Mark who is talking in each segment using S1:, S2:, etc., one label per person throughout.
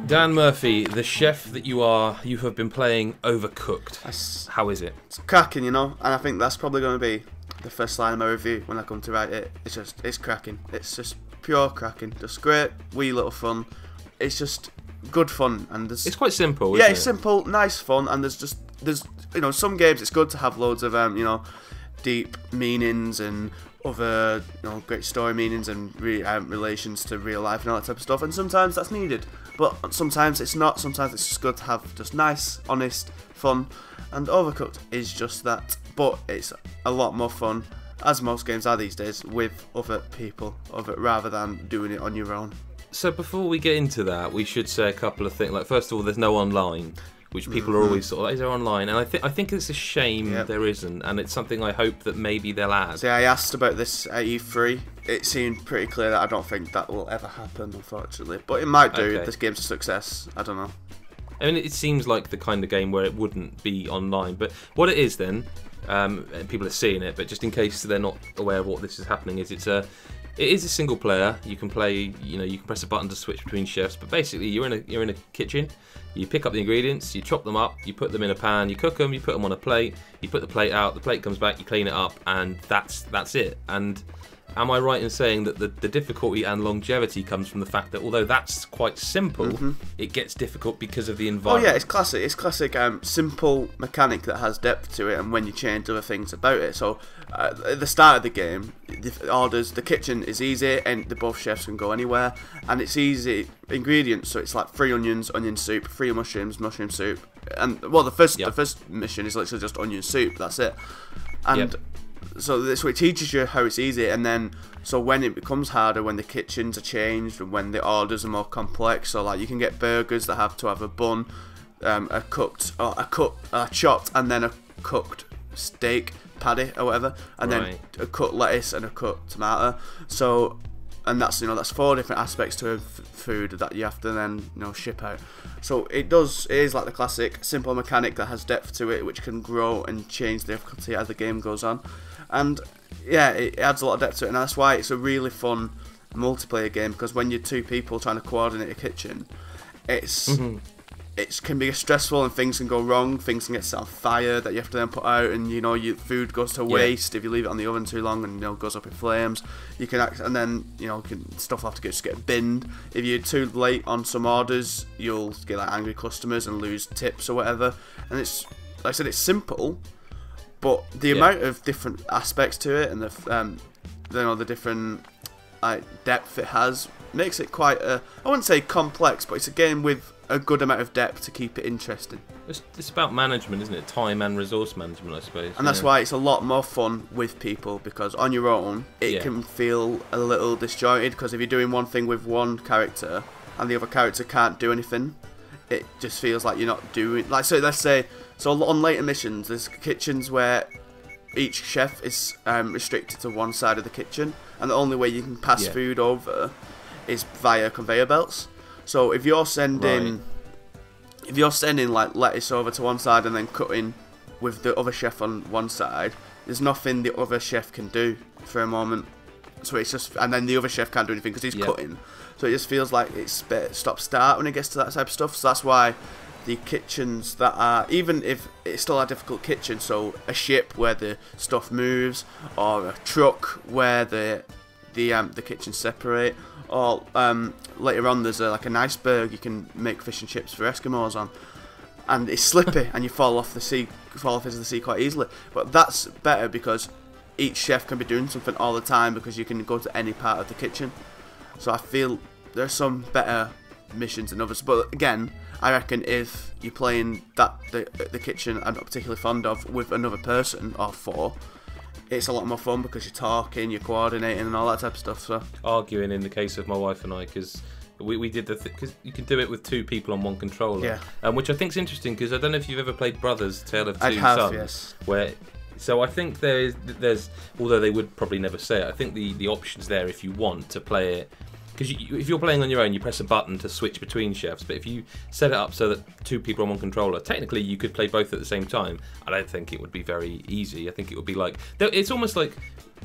S1: Dan Murphy, the chef that you are, you have been playing Overcooked. How is it?
S2: It's cracking, you know, and I think that's probably going to be the first line of my review when I come to write it. It's cracking. It's just pure cracking. Just great, wee little fun. It's just good fun, and it's
S1: quite simple.
S2: Yeah, it's simple, nice fun, and there's you know, some games it's good to have loads of you know, deep meanings and other, you know, great story meanings and relations to real life and all that type of stuff, and sometimes that's needed, but sometimes it's not. Sometimes it's just good to have just nice, honest fun, and Overcooked is just that, but it's a lot more fun, as most games are these days, with other people, rather than doing it on your own.
S1: So before we get into that, we should say a couple of things. Like, first of all, there's no online, which people are always sort of, is there online? And I think it's a shame there isn't, and it's something I hope that maybe they'll add.
S2: See, I asked about this at E3. It seemed pretty clear that I don't think that will ever happen, unfortunately. But it might do if this game's a success. I don't know.
S1: I mean, it seems like the kind of game where it wouldn't be online. But what it is then, people are seeing it, but just in case they're not aware of what this is happening, is it is a single player. You can play, you know, you can press a button to switch between chefs, but basically you're in a kitchen. You pick up the ingredients, you chop them up, you put them in a pan, you cook them, you put them on a plate, you put the plate out, the plate comes back, you clean it up, and that's it. And am I right in saying that the difficulty and longevity comes from the fact that although that's quite simple, it gets difficult because of the environment?
S2: Oh yeah, it's classic. It's classic simple mechanic that has depth to it, and when you change other things about it. So at the start of the game, the kitchen is easy, and both chefs can go anywhere, and it's easy ingredients. So it's like 3 onions, onion soup, 3 mushrooms, mushroom soup, and well, the first mission is literally just onion soup. That's it, and. So it teaches you how it's easy, and then so when it becomes harder, when the kitchens are changed and when the orders are more complex, so like you can get burgers that have to have a bun, a chopped and then a cooked steak patty or whatever, and then a cut lettuce and a cut tomato. So, and that's, you know, that's 4 different aspects to a food that you have to then, you know, ship out. So it is like the classic simple mechanic that has depth to it, which can grow and change the difficulty as the game goes on. And yeah, it adds a lot of depth to it, and that's why it's a really fun multiplayer game, because when you're 2 people trying to coordinate a kitchen, it can be stressful, and things can go wrong, things can get set on fire that you have to then put out, and you know, your food goes to waste if you leave it on the oven too long, and you know, goes up in flames. You can and then, you know, stuff will have to just get binned. If you're too late on some orders, you'll get like angry customers and lose tips or whatever. And it's, like I said, it's simple, but the amount of different aspects to it and the different depth it has makes it quite I wouldn't say complex, but it's a game with a good amount of depth to keep it interesting.
S1: It's about management, isn't it? Time and resource management, I suppose.
S2: And that's why it's a lot more fun with people, because on your own it can feel a little disjointed, because if you're doing one thing with one character and the other character can't do anything, it just feels like you're not doing, like, so let's say, so on later missions there's kitchens where each chef is restricted to one side of the kitchen, and the only way you can pass food over is via conveyor belts. So if you're sending like lettuce over to one side and then cutting with the other chef on one side, there's nothing the other chef can do for a moment. So it's just, and then the other chef can't do anything because he's cutting. So it just feels like it's stop start when it gets to that type of stuff. So that's why the kitchens that are, even if it's still a difficult kitchen, so a ship where the stuff moves, or a truck where the kitchens separate, or later on there's like an iceberg you can make fish and chips for Eskimos on, and it's slippy and you fall off into the sea quite easily. But that's better because each chef can be doing something all the time, because you can go to any part of the kitchen. So I feel there's some better missions than others. But again, I reckon if you're playing the kitchen I'm not particularly fond of with another person or 4, it's a lot more fun because you're talking, you're coordinating and all that type of stuff. So
S1: arguing in the case of my wife and I, because we did because you can do it with 2 people on one controller, which I think is interesting, because I don't know if you've ever played Brothers: Tale of Two Sons.
S2: Yes.
S1: So I think there's although they would probably never say it, I think the options there if you want to play it. Because if you're playing on your own, you press a button to switch between chefs. But if you set it up so that 2 people on one controller, technically you could play both at the same time. I don't think it would be very easy. I think it would be like, it's almost like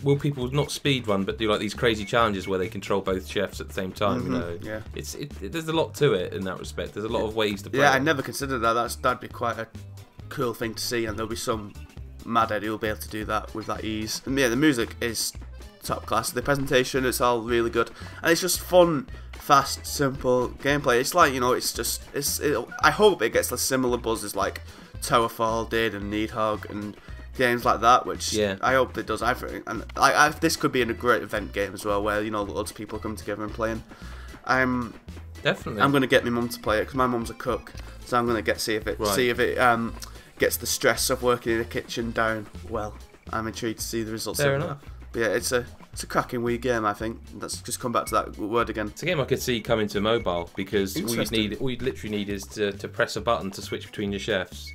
S1: will people not speed run but do like these crazy challenges where they control both chefs at the same time? You know,
S2: yeah.
S1: There's a lot to it in that respect. There's a lot of ways to play.
S2: Yeah, I never considered that. That'd be quite a cool thing to see, and there'll be some madhead who'll be able to do that with that ease. And yeah, the music is top class. The presentation, it's all really good, and it's just fun, fast, simple gameplay. It's like, you know, I hope it gets a similar buzz as like Towerfall did and Needhog and games like that, which I hope it does. And this could be in a great event game as well, where, you know, loads of people come together and playing.
S1: Definitely.
S2: I'm going to get my mum to play it because my mum's a cook, so I'm going to see if it gets the stress of working in a kitchen down well. I'm intrigued to see the results.
S1: Fair enough.
S2: But yeah, it's a cracking Wii game, I think. Let's just come back to that word again.
S1: It's a game I could see coming to mobile, because all you literally need is to press a button to switch between your chefs,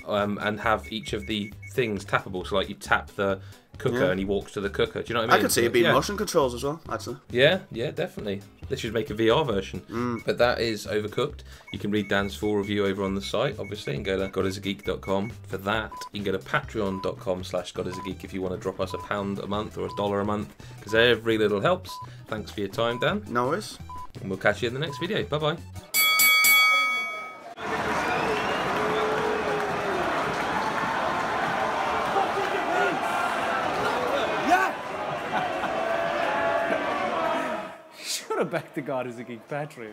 S1: and have each of the things tappable. So like you tap the cooker and he walks to the cooker. Do you know what I mean?
S2: I could see it being motion controls as well, actually.
S1: Yeah, definitely. They should make a VR version. But that is Overcooked. You can read Dan's full review over on the site, obviously, and go to GodisaGeek.com for that. You can go to patreon.com/GodisaGeek if you want to drop us £1 a month or $1 a month, because every little helps. Thanks for your time, Dan.
S2: No worries.
S1: And we'll catch you in the next video. Bye-bye.
S3: Back to GodisaGeek Patreon.